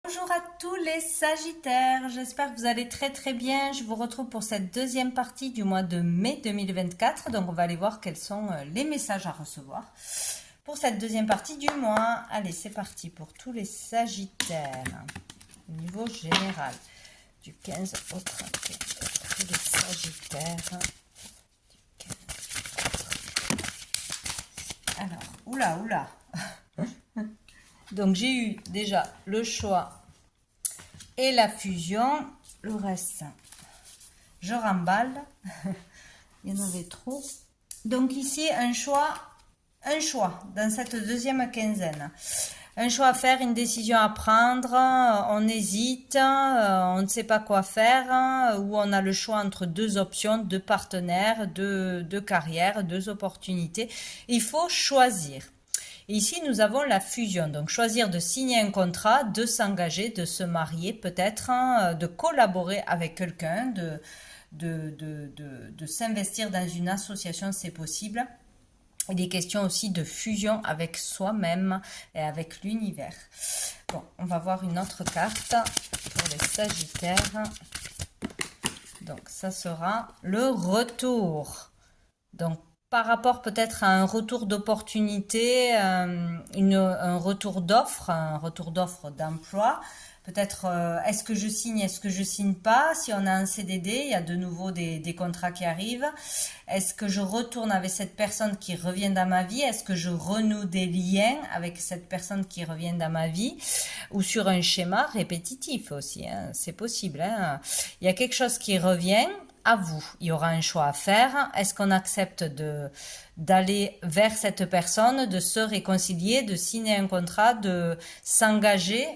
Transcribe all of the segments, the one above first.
Bonjour à tous les Sagittaires, j'espère que vous allez très bien. Je vous retrouve pour cette deuxième partie du mois de mai 2024. Donc on va aller voir quels sont les messages à recevoir pour cette deuxième partie du mois. Allez, c'est parti pour tous les Sagittaires au niveau général du 15 au 31. Tous les Sagittaires du 15 au 31. Alors, oula. Donc j'ai eu déjà le choix et la fusion. Le reste, je remballe. Il y en avait trop. Donc ici, un choix dans cette deuxième quinzaine. Un choix à faire, une décision à prendre, on hésite, on ne sait pas quoi faire, ou on a le choix entre deux options, deux partenaires, deux carrières, deux opportunités. Il faut choisir. Et ici, nous avons la fusion. Donc, choisir de signer un contrat, de s'engager, de se marier peut-être, de collaborer avec quelqu'un, de s'investir dans une association, c'est possible. Il est question aussi de fusion avec soi-même et avec l'univers. Bon, on va voir une autre carte pour les Sagittaires. Donc, ça sera le retour. Donc, par rapport peut-être à un retour d'opportunité, un retour d'offre d'emploi. Peut-être est-ce que je signe, est-ce que je signe pas? Si on a un CDD, il y a de nouveau des contrats qui arrivent. Est-ce que je retourne avec cette personne qui revient dans ma vie? Est-ce que je renoue des liens avec cette personne qui revient dans ma vie? Ou sur un schéma répétitif aussi, hein, c'est possible. Hein. Il y a quelque chose qui revient. À vous, il y aura un choix à faire. Est-ce qu'on accepte d'aller vers cette personne, de se réconcilier, de signer un contrat, de s'engager?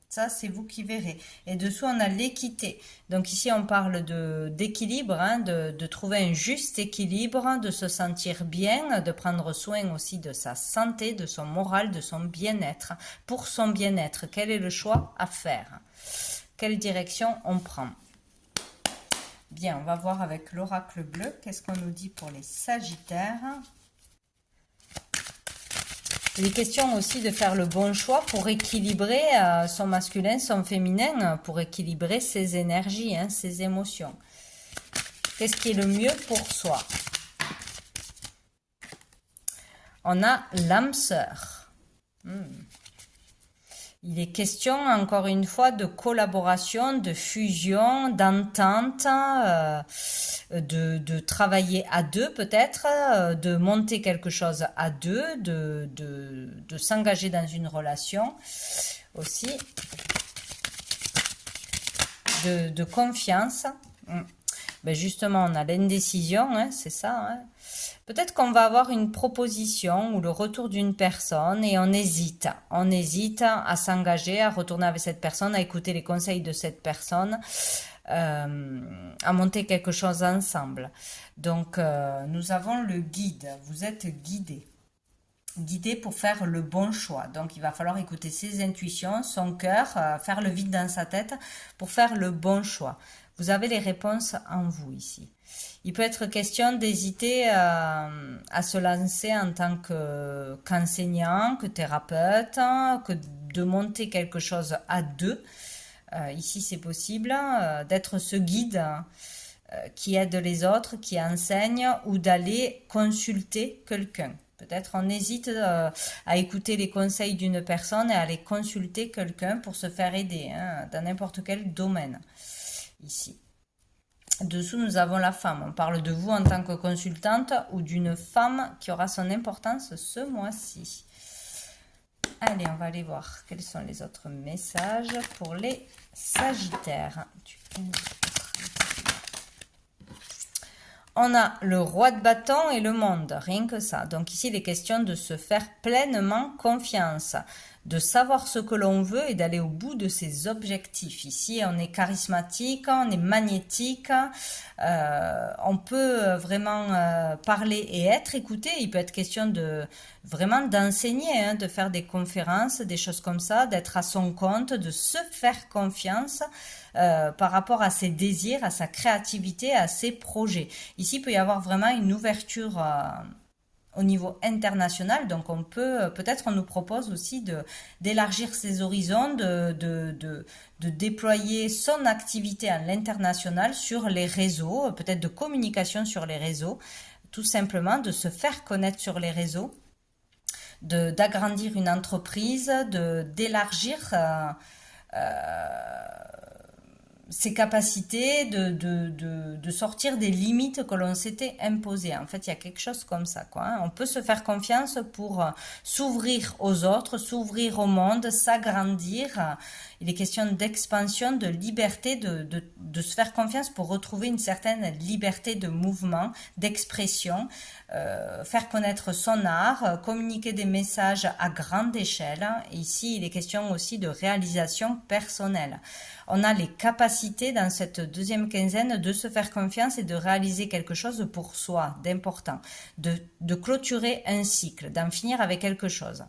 Ça, c'est vous qui verrez. Et dessous, on a l'équité. Donc ici, on parle d'équilibre, hein, de trouver un juste équilibre, de se sentir bien, de prendre soin aussi de sa santé, de son moral, de son bien-être. Pour son bien-être, quel est le choix à faire? Quelle direction on prend? Bien, on va voir avec l'oracle bleu, qu'est-ce qu'on nous dit pour les Sagittaires. Il est question aussi de faire le bon choix pour équilibrer son masculin, son féminin, pour équilibrer ses énergies, hein, ses émotions. Qu'est-ce qui est le mieux pour soi? On a l'âme sœur. Il est question, encore une fois, de collaboration, de fusion, d'entente, de travailler à deux peut-être, de monter quelque chose à deux, de s'engager dans une relation aussi, de confiance. Ben justement, on a l'indécision, hein, c'est ça, hein. Peut-être qu'on va avoir une proposition ou le retour d'une personne et on hésite. On hésite à s'engager, à retourner avec cette personne, à écouter les conseils de cette personne, à monter quelque chose ensemble. Donc, nous avons le guide. Vous êtes guidé pour faire le bon choix. Donc, il va falloir écouter ses intuitions, son cœur, faire le vide dans sa tête pour faire le bon choix. Vous avez les réponses en vous ici. Il peut être question d'hésiter à se lancer en tant qu'enseignant, que thérapeute, que de monter quelque chose à deux. Ici, c'est possible d'être ce guide qui aide les autres, qui enseigne, ou d'aller consulter quelqu'un. Peut-être on hésite à écouter les conseils d'une personne et à aller consulter quelqu'un pour se faire aider, hein, dans n'importe quel domaine. Ici. Dessous, nous avons la femme. On parle de vous en tant que consultante ou d'une femme qui aura son importance ce mois-ci. Allez, on va aller voir quels sont les autres messages pour les Sagittaires. On a le roi de bâton et le monde, rien que ça. Donc ici, il est question de se faire pleinement confiance, de savoir ce que l'on veut et d'aller au bout de ses objectifs. Ici, on est charismatique, on est magnétique, on peut vraiment parler et être écouté. Il peut être question de vraiment d'enseigner, hein, de faire des conférences, des choses comme ça, d'être à son compte, de se faire confiance par rapport à ses désirs, à sa créativité, à ses projets. Ici, il peut y avoir vraiment une ouverture au niveau international. Donc on peut, peut-être on nous propose aussi d'élargir ses horizons, de déployer son activité à l'international sur les réseaux, peut-être de communication sur les réseaux, tout simplement de se faire connaître sur les réseaux, d'agrandir une entreprise, d'élargir ses capacités, de sortir des limites que l'on s'était imposées. En fait, il y a quelque chose comme ça, quoi, hein. On peut se faire confiance pour s'ouvrir aux autres, s'ouvrir au monde, s'agrandir. Il est question d'expansion, de liberté, de se faire confiance pour retrouver une certaine liberté de mouvement, d'expression, faire connaître son art, communiquer des messages à grande échelle. Et ici, il est question aussi de réalisation personnelle. On a les capacités dans cette deuxième quinzaine de se faire confiance et de réaliser quelque chose pour soi, d'important, de clôturer un cycle, d'en finir avec quelque chose.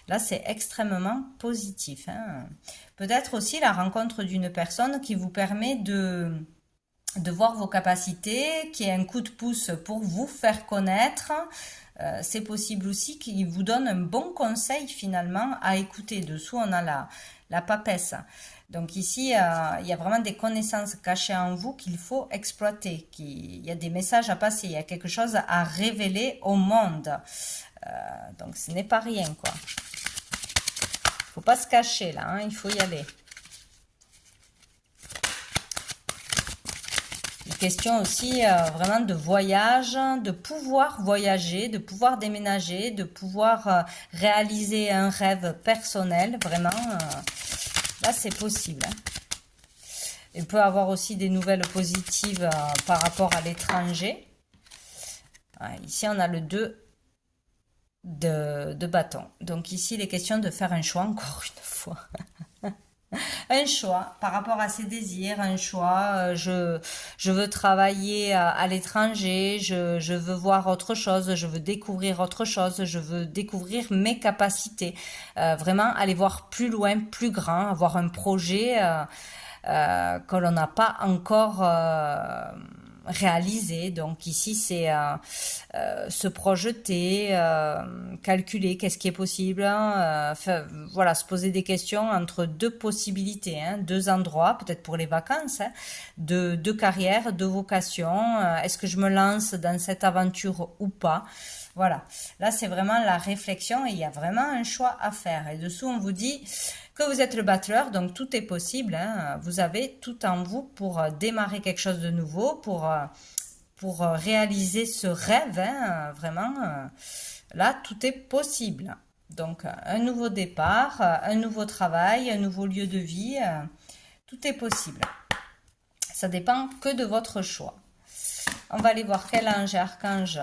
Là, c'est extrêmement positif, hein. Peut-être aussi la rencontre d'une personne qui vous permet de voir vos capacités, qui est un coup de pouce pour vous faire connaître. C'est possible aussi qu'il vous donne un bon conseil finalement à écouter. Dessous, on a la papesse. Donc ici, il y a vraiment des connaissances cachées en vous qu'il faut exploiter. Il y a des messages à passer, il y a quelque chose à révéler au monde. Donc ce n'est pas rien, quoi. Faut pas se cacher là, hein, il faut y aller. Une question aussi vraiment de voyage, de pouvoir voyager, de pouvoir déménager, de pouvoir réaliser un rêve personnel, vraiment. Là, c'est possible, hein. Il peut y avoir aussi des nouvelles positives par rapport à l'étranger. Ici, on a le 2 de bâton. Donc ici, il est question de faire un choix, encore une fois. Un choix par rapport à ses désirs, un choix, je veux travailler à l'étranger, je veux voir autre chose, je veux découvrir autre chose, je veux découvrir mes capacités, vraiment aller voir plus loin, plus grand, avoir un projet que l'on n'a pas encore réalisé. Donc ici c'est se projeter, calculer qu'est-ce qui est possible, voilà, se poser des questions entre deux possibilités, hein, deux endroits, peut-être pour les vacances, hein, deux carrières, deux vocations. Est-ce que je me lance dans cette aventure ou pas? Voilà, là c'est vraiment la réflexion et il y a vraiment un choix à faire. Et dessous on vous dit que vous êtes le battleur, donc tout est possible, hein. Vous avez tout en vous pour démarrer quelque chose de nouveau, pour réaliser ce rêve, hein, vraiment. Là, tout est possible. Donc, un nouveau départ, un nouveau travail, un nouveau lieu de vie, tout est possible. Ça dépend que de votre choix. On va aller voir quel ange et archange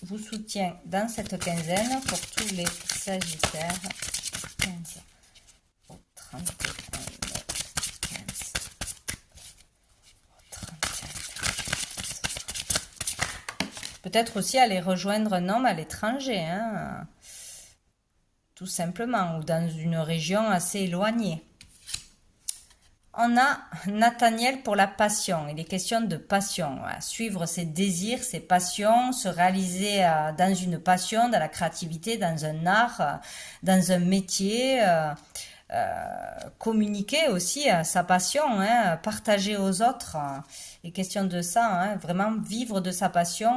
vous soutient dans cette quinzaine pour tous les Sagittaires. 15. 31, 15, 31. Peut-être aussi aller rejoindre un homme à l'étranger, hein, tout simplement, ou dans une région assez éloignée. On a Nathaniel pour la passion. Il est question de passion. Suivre ses désirs, ses passions, se réaliser dans une passion, dans la créativité, dans un art, dans un métier. Communiquer aussi sa passion, hein, partager aux autres. Il est question de ça, hein, vraiment vivre de sa passion,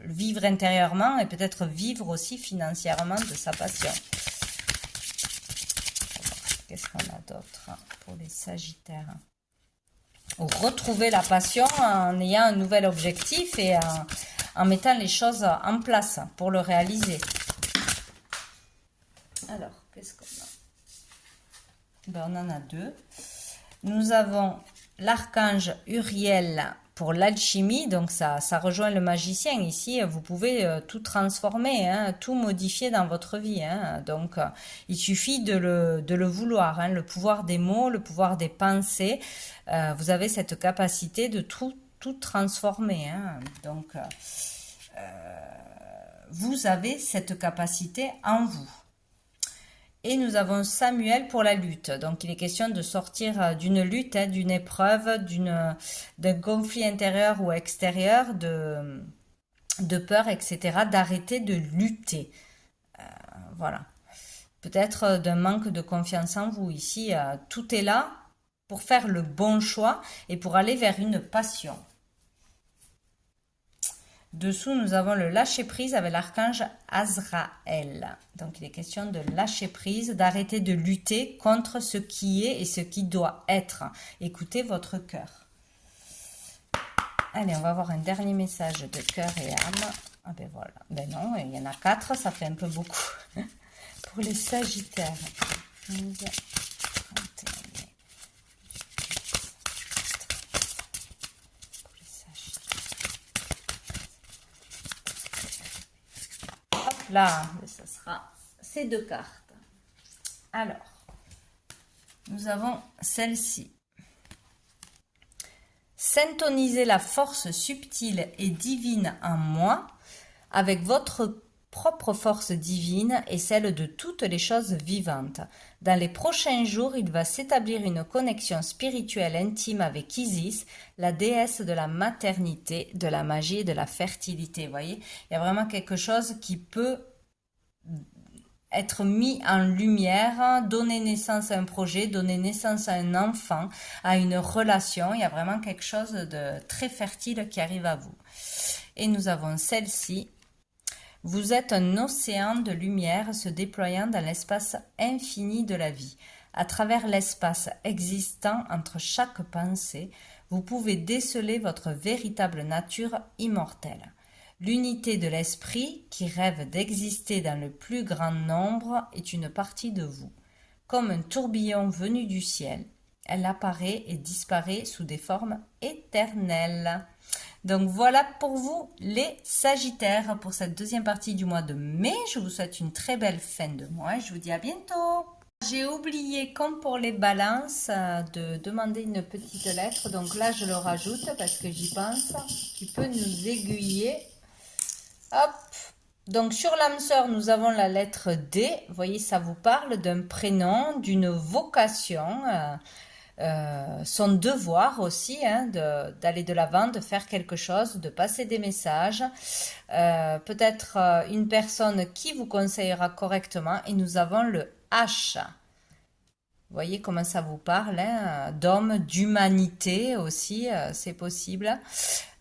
vivre intérieurement et peut-être vivre aussi financièrement de sa passion. Qu'est-ce qu'on a d'autre pour les Sagittaires? Retrouver la passion en ayant un nouvel objectif et en mettant les choses en place pour le réaliser. Alors, qu'est-ce qu'on a? Ben, on en a deux. Nous avons l'archange Uriel pour l'alchimie, donc ça rejoint le magicien ici. Vous pouvez tout transformer, hein, tout modifier dans votre vie, hein. Donc il suffit de le vouloir, hein, le pouvoir des mots, le pouvoir des pensées. Vous avez cette capacité de tout transformer, hein. Donc vous avez cette capacité en vous. Et nous avons Samuel pour la lutte. Donc, il est question de sortir d'une lutte, hein, d'une épreuve, d'un conflit intérieur ou extérieur, de peur, etc., d'arrêter de lutter. Voilà. Peut-être d'un manque de confiance en vous. Ici, tout est là pour faire le bon choix et pour aller vers une passion. Dessous, nous avons le lâcher-prise avec l'archange Azraël. Donc, il est question de lâcher-prise, d'arrêter de lutter contre ce qui est et ce qui doit être. Écoutez votre cœur. Allez, on va avoir un dernier message de cœur et âme. Ah ben voilà. Ben non, il y en a 4, ça fait un peu beaucoup. Pour les Sagittaires. 15, 31. Là, ça sera ces 2 cartes. Alors, nous avons celle-ci. Synthonisez la force subtile et divine en moi avec votre propre force divine et celle de toutes les choses vivantes. Dans les prochains jours, il va s'établir une connexion spirituelle intime avec Isis, la déesse de la maternité, de la magie et de la fertilité. Vous voyez, il y a vraiment quelque chose qui peut être mis en lumière, donner naissance à un projet, donner naissance à un enfant, à une relation. Il y a vraiment quelque chose de très fertile qui arrive à vous. Et nous avons celle-ci. Vous êtes un océan de lumière se déployant dans l'espace infini de la vie. À travers l'espace existant entre chaque pensée, vous pouvez déceler votre véritable nature immortelle. L'unité de l'esprit, qui rêve d'exister dans le plus grand nombre, est une partie de vous. Comme un tourbillon venu du ciel, elle apparaît et disparaît sous des formes éternelles. Donc voilà pour vous les Sagittaires pour cette deuxième partie du mois de mai. Je vous souhaite une très belle fin de mois et je vous dis à bientôt. J'ai oublié, comme pour les balances, de demander une petite lettre. Donc là, je le rajoute parce que j'y pense, qui peut nous aiguiller. Hop. Donc sur l'âme sœur, nous avons la lettre D. Vous voyez, ça vous parle d'un prénom, d'une vocation, son devoir aussi, hein, d'aller de l'avant, de faire quelque chose, de passer des messages. Peut-être une personne qui vous conseillera correctement. Et nous avons le H. Vous voyez comment ça vous parle, hein, d'homme, d'humanité aussi, c'est possible.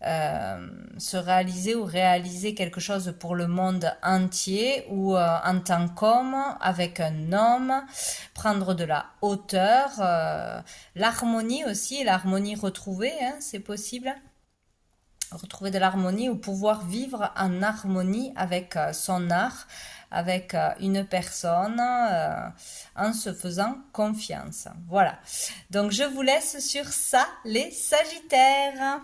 Se réaliser ou réaliser quelque chose pour le monde entier ou en tant qu'homme, avec un homme, prendre de la hauteur, l'harmonie aussi, l'harmonie retrouvée, hein, c'est possible. Retrouver de l'harmonie ou pouvoir vivre en harmonie avec son art, avec une personne, en se faisant confiance. Voilà. Donc, je vous laisse sur ça, les Sagittaires.